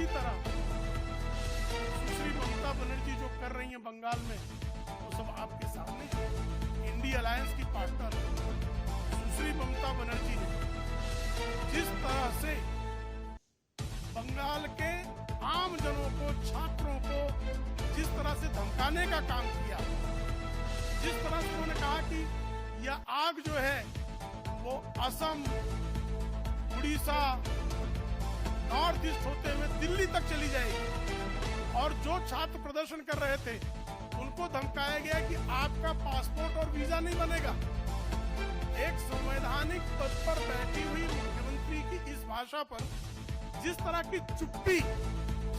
इसी तरह सुश्री ममता बनर्जी जो कर रही हैं बंगाल में, वो सब आपके सामने है। इंडिया अलायंस की पार्टनर सुश्री ममता बनर्जी ने जिस तरह से बंगाल के आम जनों को, छात्रों को जिस तरह से धमकाने का काम किया, जिस तरह से उन्होंने कहा कि यह आग जो है वो असम, उड़ीसा, नॉर्थ ईस्ट होते हुए दिल्ली तक चली जाएगी, और जो छात्र प्रदर्शन कर रहे थे उनको धमकाया गया कि आपका पासपोर्ट और वीजा नहीं बनेगा। एक संवैधानिक पद पर बैठी हुई मुख्यमंत्री की इस भाषा पर जिस तरह की चुप्पी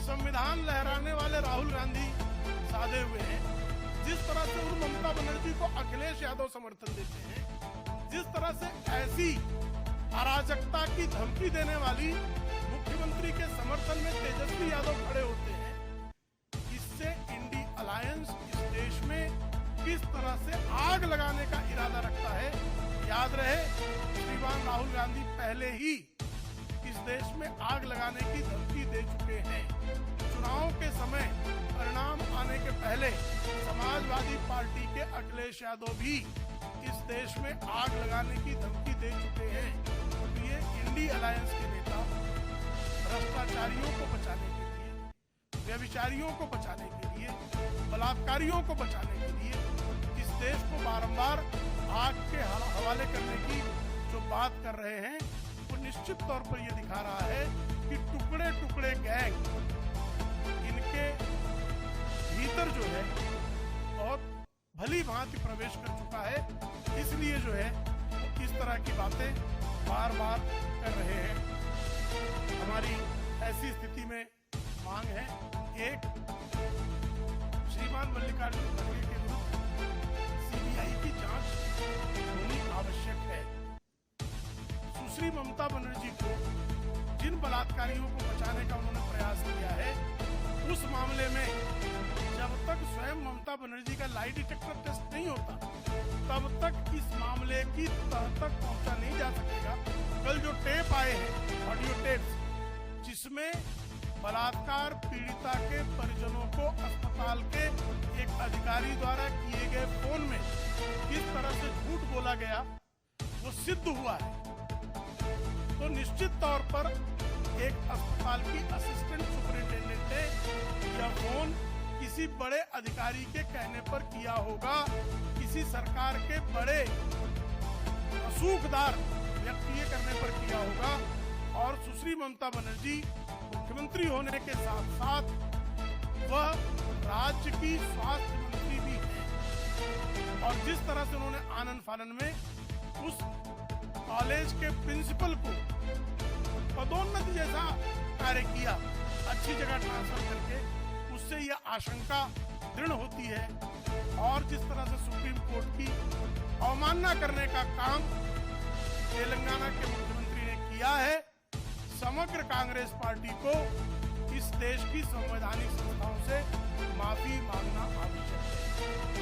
संविधान लहराने वाले राहुल गांधी साधे हुए हैं, जिस तरह से उन ममता बनर्जी को अखिलेश यादव समर्थन देते हैं, जिस तरह से ऐसी अराजकता की धमकी देने वाली मुख्यमंत्री के समर्थन में तेजस्वी यादव खड़े होते हैं, इससे इंडी अलायंस इस देश में किस तरह से आग लगाने का इरादा रखता है। याद रहे, श्रीमान राहुल गांधी पहले ही इस देश में आग लगाने की धमकी दे चुके हैं। चुनाव के समय परिणाम आने के पहले समाजवादी पार्टी के अखिलेश यादव भी इस देश में आग लगाने की धमकी दे चुके हैं। तो ये इंडी अलायंस के नेता भ्रष्टाचारियों को बचाने के लिए, व्यभिचारियों को बचाने के लिए, बलात्कारियों को बचाने के लिए इस देश को बारंबार आग के हवाले करने की जो बात कर रहे हैं, वो निश्चित तौर पर यह दिखा रहा है कि टुकड़े टुकड़े गैंग इनके भीतर जो है बहुत भली भांति प्रवेश कर चुका है। इसलिए जो है वो इस तरह की बातें बार बार कर रहे हैं। हमारी ऐसी स्थिति में मांग है, एक, श्रीमान मल्लिकार्जुन खड़गे के विरुद्ध सीबीआई की जांच होनी आवश्यक है। सुश्री ममता बनर्जी को जिन बलात्कारियों को बचाने का उन्होंने प्रयास किया है, उस मामले में जब तक स्वयं ममता बनर्जी का लाई डिटेक्टर टेस्ट नहीं होता, तब तक इस मामले की तह तक पहुंचा नहीं जा सकेगा। कल जो टेप आए हैं, ऑडियो टेप्स, जिसमें बलात्कार पीड़िता के परिजनों को अस्पताल के एक अधिकारी द्वारा किए गए फोन में किस तरह से झूठ बोला गया, वो सिद्ध हुआ है। तो निश्चित तौर पर एक अस्पताल की असिस्टेंट सुपरिंटेंडेंट ने यह फोन किसी बड़े अधिकारी के कहने पर किया होगा, किसी सरकार के बड़े रसूखदार व्यक्ति के करने पर किया होगा। और सुश्री ममता बनर्जी मुख्यमंत्री होने के साथ साथ वह राज्य की स्वास्थ्य मंत्री भी है, और जिस तरह से उन्होंने आनन फानन में उस कॉलेज के प्रिंसिपल को पदोन्नति जैसा कार्य किया, अच्छी जगह ट्रांसफर करके, उससे यह आशंका दृढ़ होती है। और जिस तरह से सुप्रीम कोर्ट की अवमानना करने का काम तेलंगाना के मुख्यमंत्री ने किया है, समग्र कांग्रेस पार्टी को इस देश की संवैधानिक संस्थाओं से माफी मांगना आवश्यक है।